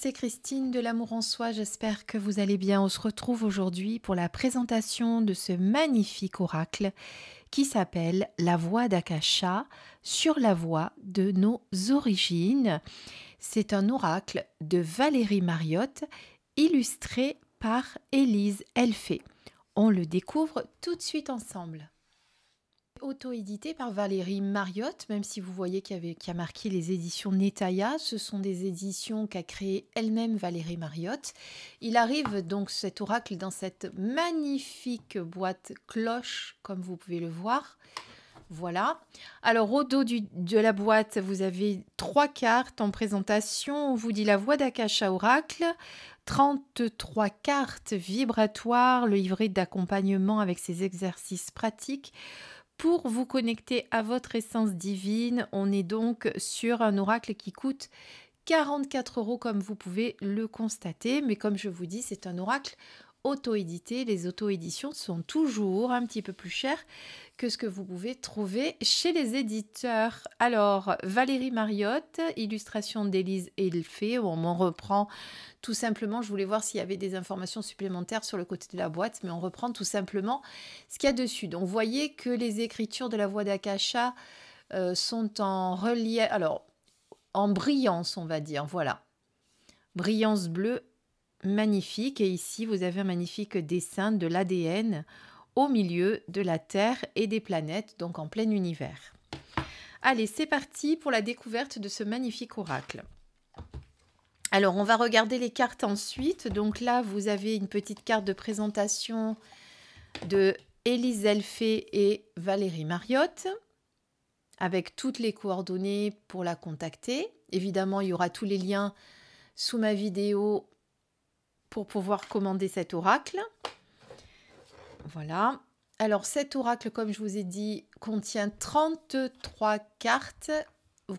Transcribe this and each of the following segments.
c'est Christine de l'Amour en Soi, j'espère que vous allez bien. On se retrouve aujourd'hui pour la présentation de ce magnifique oracle qui s'appelle La Voix d'Akasha sur la voie de nos origines. C'est un oracle de Valérie Mariotte illustré par Élise Elfé. On le découvre tout de suite ensemble. Auto-édité par Valérie Mariotte, même si vous voyez qu'il y a marqué les éditions Netaya, ce sont des éditions qu'a créées elle-même Valérie Mariotte. Il arrive donc cet oracle dans cette magnifique boîte cloche, comme vous pouvez le voir. Voilà. Alors au dos de la boîte, vous avez 3 cartes en présentation. On vous dit la voix d'Akasha Oracle, 33 cartes vibratoires, le livret d'accompagnement avec ses exercices pratiques. Pour vous connecter à votre essence divine, on est donc sur un oracle qui coûte 44 € comme vous pouvez le constater. Mais comme je vous dis, c'est un oracle auto-édité. Les auto-éditions sont toujours un petit peu plus chères que ce que vous pouvez trouver chez les éditeurs. Alors, Valérie Mariotte, illustration d'Élise Elfé. On m'en reprend tout simplement. Je voulais voir s'il y avait des informations supplémentaires sur le côté de la boîte, mais on reprend tout simplement ce qu'il y a dessus. Donc, vous voyez que les écritures de la voix d'Akasha sont en relief, alors en brillance, on va dire. Voilà, brillance bleue, magnifique. Et ici, vous avez un magnifique dessin de l'ADN au milieu de la Terre et des planètes, donc en plein univers. Allez, c'est parti pour la découverte de ce magnifique oracle. Alors, on va regarder les cartes ensuite. Donc là, vous avez une petite carte de présentation de Élise Elfé et Valérie Mariotte, avec toutes les coordonnées pour la contacter. Évidemment, il y aura tous les liens sous ma vidéo pour pouvoir commander cet oracle. Voilà. Alors, cet oracle, comme je vous ai dit, contient 33 cartes.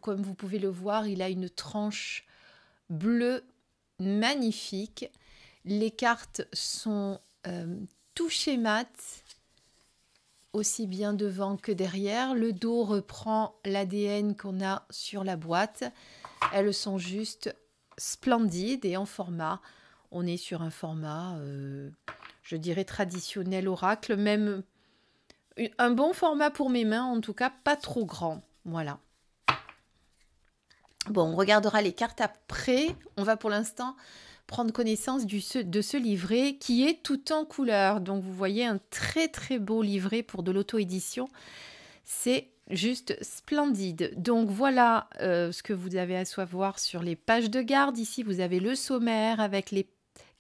Comme vous pouvez le voir, il a une tranche bleue magnifique. Les cartes sont touchées mat, aussi bien devant que derrière. Le dos reprend l'ADN qu'on a sur la boîte. Elles sont juste splendides et en format. On est sur un format, je dirais, traditionnel oracle, même un bon format pour mes mains, en tout cas pas trop grand. Voilà. Bon, on regardera les cartes après. On va pour l'instant prendre connaissance de ce livret qui est tout en couleur. Donc vous voyez un très très beau livret pour de l'auto-édition. C'est juste splendide. Donc voilà ce que vous avez à savoir sur les pages de garde. Ici, vous avez le sommaire avec les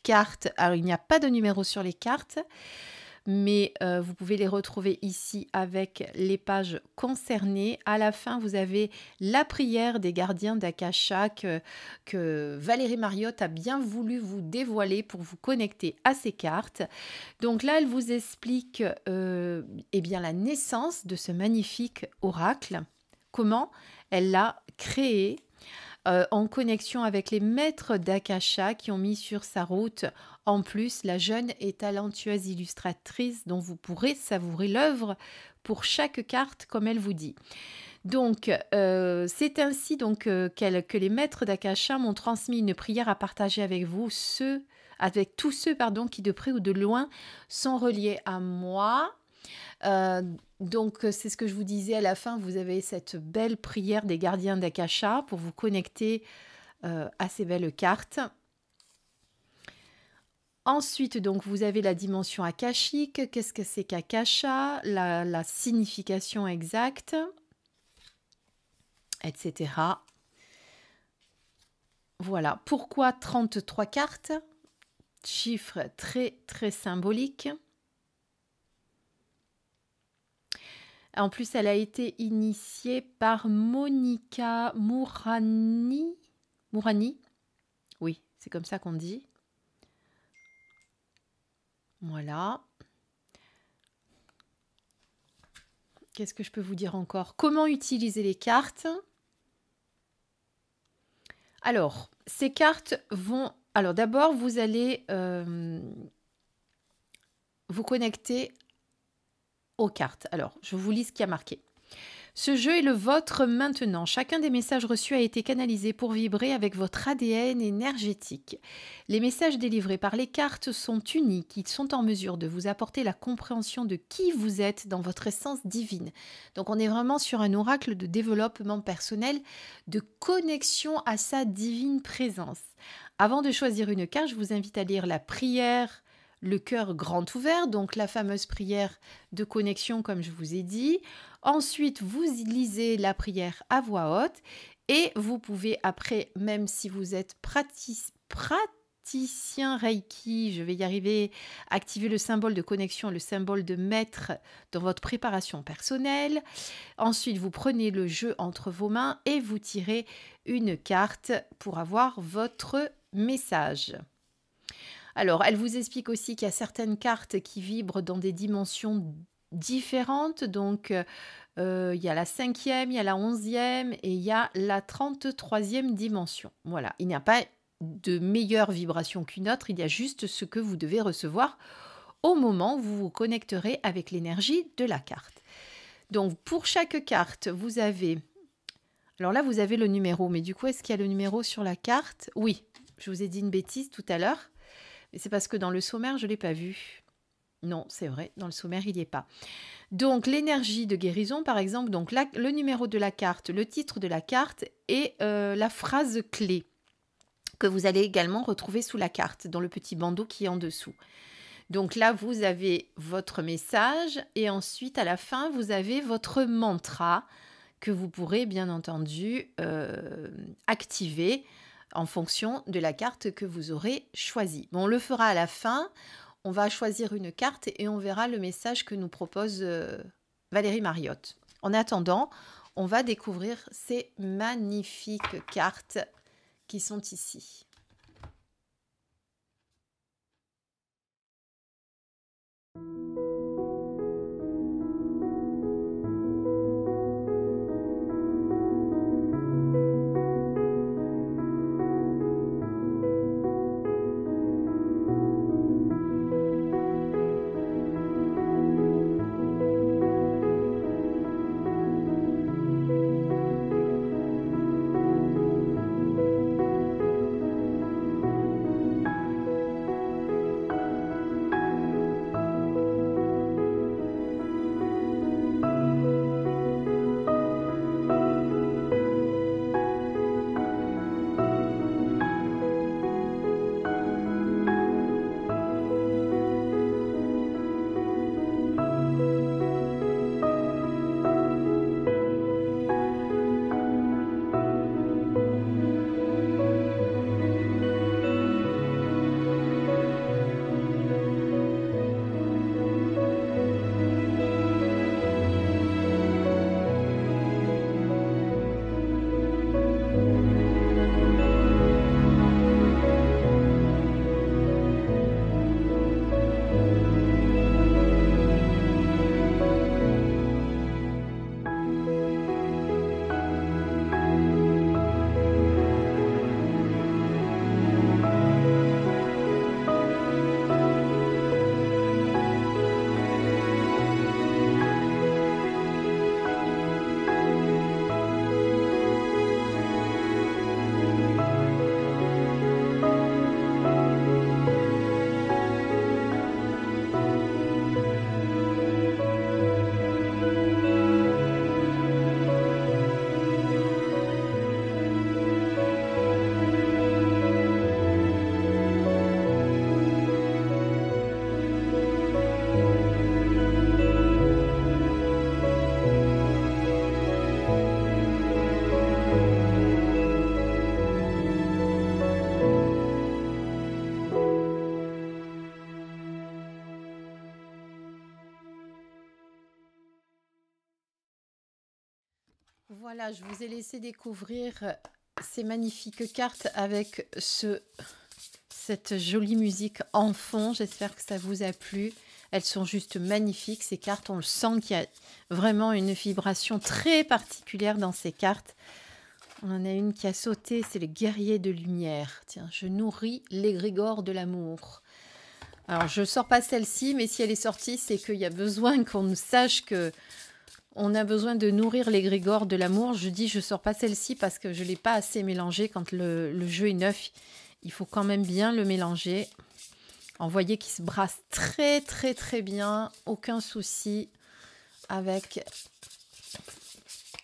cartes. Alors, il n'y a pas de numéro sur les cartes, mais vous pouvez les retrouver ici avec les pages concernées. À la fin, vous avez la prière des gardiens d'Akasha que Valérie Mariotte a bien voulu vous dévoiler pour vous connecter à ces cartes. Donc là, elle vous explique eh bien, la naissance de ce magnifique oracle, comment elle l'a créé, en connexion avec les maîtres d'Akasha qui ont mis sur sa route en plus la jeune et talentueuse illustratrice dont vous pourrez savourer l'œuvre pour chaque carte comme elle vous dit. Donc c'est ainsi donc, que les maîtres d'Akasha m'ont transmis une prière à partager avec vous, avec tous ceux qui de près ou de loin sont reliés à moi. Donc c'est ce que je vous disais à la fin, vous avez cette belle prière des gardiens d'Akasha pour vous connecter à ces belles cartes. Ensuite, donc, vous avez la dimension akashique. Qu'est-ce que c'est qu'Akasha, la signification exacte, etc. Voilà. Pourquoi 33 cartes? Chiffre très, très symbolique. En plus, elle a été initiée par Monica Mourani. Mourani, oui, c'est comme ça qu'on dit. Voilà. Qu'est-ce que je peux vous dire encore? Comment utiliser les cartes? Alors, ces cartes vont... Alors d'abord, vous allez vous connecter aux cartes. Alors, je vous lis ce qui a marqué. Ce jeu est le vôtre maintenant. Chacun des messages reçus a été canalisé pour vibrer avec votre ADN énergétique. Les messages délivrés par les cartes sont uniques. Ils sont en mesure de vous apporter la compréhension de qui vous êtes dans votre essence divine. Donc on est vraiment sur un oracle de développement personnel, de connexion à sa divine présence. Avant de choisir une carte, je vous invite à lire la prière, le cœur grand ouvert, donc la fameuse prière de connexion comme je vous ai dit. Ensuite, vous lisez la prière à voix haute et vous pouvez après, même si vous êtes praticien Reiki, je vais y arriver, activer le symbole de connexion, le symbole de maître dans votre préparation personnelle. Ensuite, vous prenez le jeu entre vos mains et vous tirez une carte pour avoir votre message. Alors, elle vous explique aussi qu'il y a certaines cartes qui vibrent dans des dimensions différentes. Donc, il y a la 5e, il y a la 11e et il y a la 33e dimension. Voilà, il n'y a pas de meilleure vibration qu'une autre, il y a juste ce que vous devez recevoir au moment où vous vous connecterez avec l'énergie de la carte. Donc, pour chaque carte, vous avez... Alors là, vous avez le numéro, mais du coup, est-ce qu'il y a le numéro sur la carte? Oui, je vous ai dit une bêtise tout à l'heure. Mais c'est parce que dans le sommaire, je ne l'ai pas vu. Non, c'est vrai, dans le sommaire, il n'y est pas. Donc, l'énergie de guérison, par exemple, donc le numéro de la carte, le titre de la carte et la phrase clé que vous allez également retrouver sous la carte, dans le petit bandeau qui est en dessous. Donc là, vous avez votre message et ensuite, à la fin, vous avez votre mantra que vous pourrez, bien entendu, activer en fonction de la carte que vous aurez choisie. Bon, on le fera à la fin. On va choisir une carte et on verra le message que nous propose Valérie Mariotte. En attendant, on va découvrir ces magnifiques cartes qui sont ici. Voilà, je vous ai laissé découvrir ces magnifiques cartes avec cette jolie musique en fond. J'espère que ça vous a plu. Elles sont juste magnifiques, ces cartes. On le sent qu'il y a vraiment une vibration très particulière dans ces cartes. On en a une qui a sauté, c'est le guerrier de lumière. Tiens, je nourris l'égrégore de l'amour. Alors, je ne sors pas celle-ci, mais si elle est sortie, c'est qu'il y a besoin qu'on sache que On a besoin de nourrir l'égrégore de l'amour. Je dis, je sors pas celle-ci parce que je l'ai pas assez mélangé. Quand le jeu est neuf, il faut quand même bien le mélanger. Vous voyez qu'il se brasse très, très, très bien. Aucun souci avec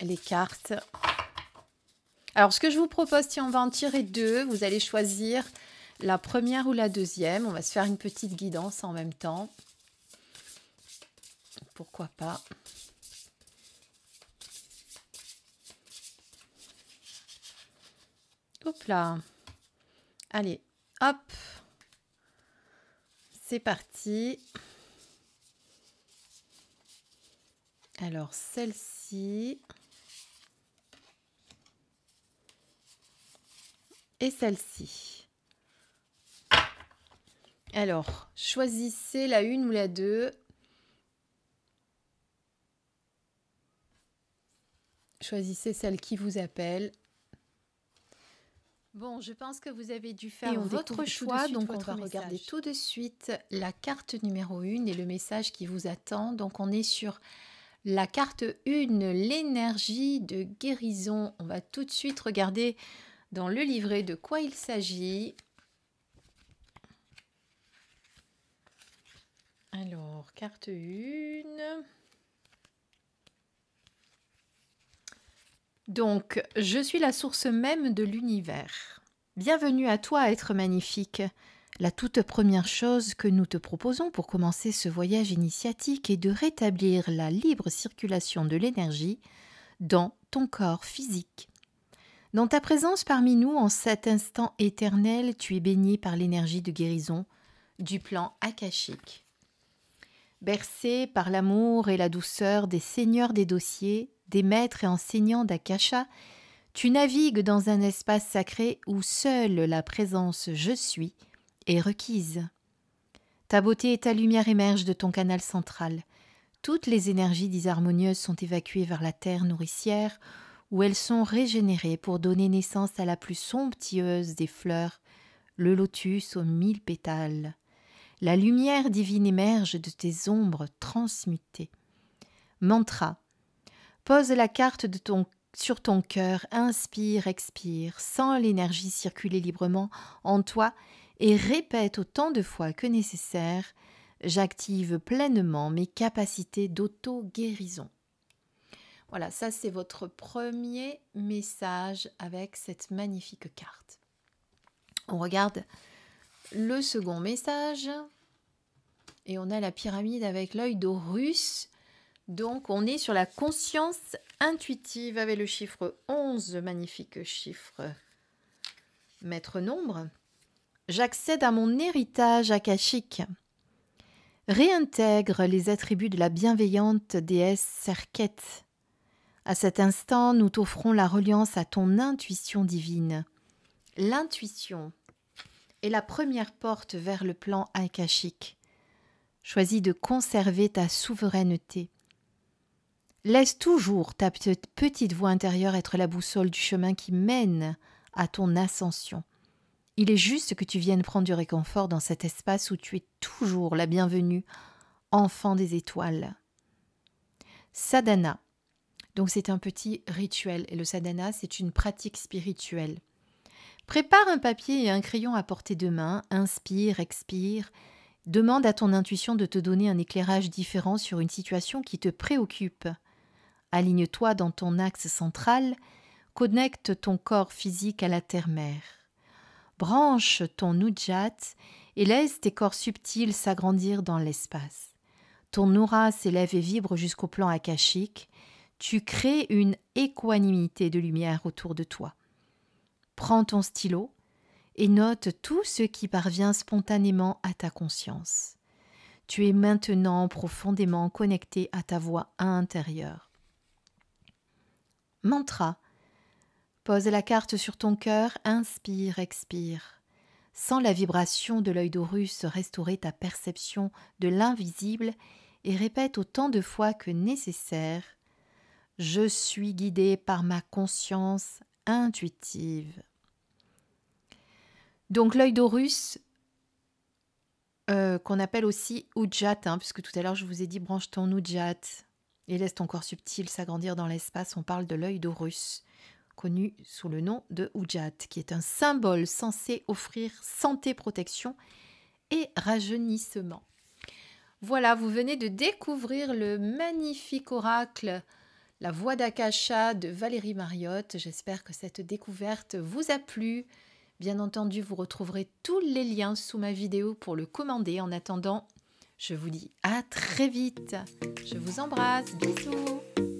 les cartes. Alors, ce que je vous propose, si on va en tirer 2, vous allez choisir la première ou la deuxième. On va se faire une petite guidance en même temps. Pourquoi pas? Hop là. Allez, hop. C'est parti. Alors, celle-ci. Et celle-ci. Alors, choisissez la 1 ou la 2. Choisissez celle qui vous appelle. Bon, je pense que vous avez dû faire votre choix, donc on va regarder tout de suite la carte numéro 1 et le message qui vous attend. Donc on est sur la carte 1, l'énergie de guérison. On va tout de suite regarder dans le livret de quoi il s'agit. Alors, carte 1. Donc, je suis la source même de l'univers. Bienvenue à toi, être magnifique. La toute première chose que nous te proposons pour commencer ce voyage initiatique est de rétablir la libre circulation de l'énergie dans ton corps physique. Dans ta présence parmi nous, en cet instant éternel, tu es baigné par l'énergie de guérison du plan akashique. Bercé par l'amour et la douceur des seigneurs des dossiers, des maîtres et enseignants d'Akasha, tu navigues dans un espace sacré où seule la présence « Je suis » est requise. Ta beauté et ta lumière émergent de ton canal central. Toutes les énergies disharmonieuses sont évacuées vers la terre nourricière où elles sont régénérées pour donner naissance à la plus somptueuse des fleurs, le lotus aux 1000 pétales. La lumière divine émerge de tes ombres transmutées. Mantra. Pose la carte sur ton cœur, inspire, expire, sens l'énergie circuler librement en toi et répète autant de fois que nécessaire « J'active pleinement mes capacités d'auto-guérison ». Voilà, ça c'est votre premier message avec cette magnifique carte. On regarde le second message et on a la pyramide avec l'œil d'Horus. Donc, on est sur la conscience intuitive avec le chiffre 11, magnifique chiffre maître nombre. J'accède à mon héritage akashique. Réintègre les attributs de la bienveillante déesse Serket. À cet instant, nous t'offrons la reliance à ton intuition divine. L'intuition est la première porte vers le plan akashique. Choisis de conserver ta souveraineté. Laisse toujours ta petite voix intérieure être la boussole du chemin qui mène à ton ascension. Il est juste que tu viennes prendre du réconfort dans cet espace où tu es toujours la bienvenue, enfant des étoiles. Sadhana. Donc c'est un petit rituel et le sadhana, c'est une pratique spirituelle. Prépare un papier et un crayon à portée de main, inspire, expire. Demande à ton intuition de te donner un éclairage différent sur une situation qui te préoccupe. Aligne-toi dans ton axe central, connecte ton corps physique à la terre-mère. Branche ton Ujjat et laisse tes corps subtils s'agrandir dans l'espace. Ton aura s'élève et vibre jusqu'au plan akashique. Tu crées une équanimité de lumière autour de toi. Prends ton stylo et note tout ce qui parvient spontanément à ta conscience. Tu es maintenant profondément connecté à ta voix intérieure. Mantra. Pose la carte sur ton cœur, inspire, expire. Sens la vibration de l'œil d'Horus restaurer ta perception de l'invisible et répète autant de fois que nécessaire. Je suis guidé par ma conscience intuitive. Donc l'œil d'Horus, qu'on appelle aussi Ujjat, puisque tout à l'heure je vous ai dit branche ton Ujjat. Et laisse ton corps subtil s'agrandir dans l'espace. On parle de l'œil d'Horus, connu sous le nom de Ujat, qui est un symbole censé offrir santé, protection et rajeunissement. Voilà, vous venez de découvrir le magnifique oracle La Voix d'Akasha de Valérie Mariotte. J'espère que cette découverte vous a plu. Bien entendu, vous retrouverez tous les liens sous ma vidéo pour le commander. En attendant, je vous dis à très vite. Je vous embrasse. Bisous.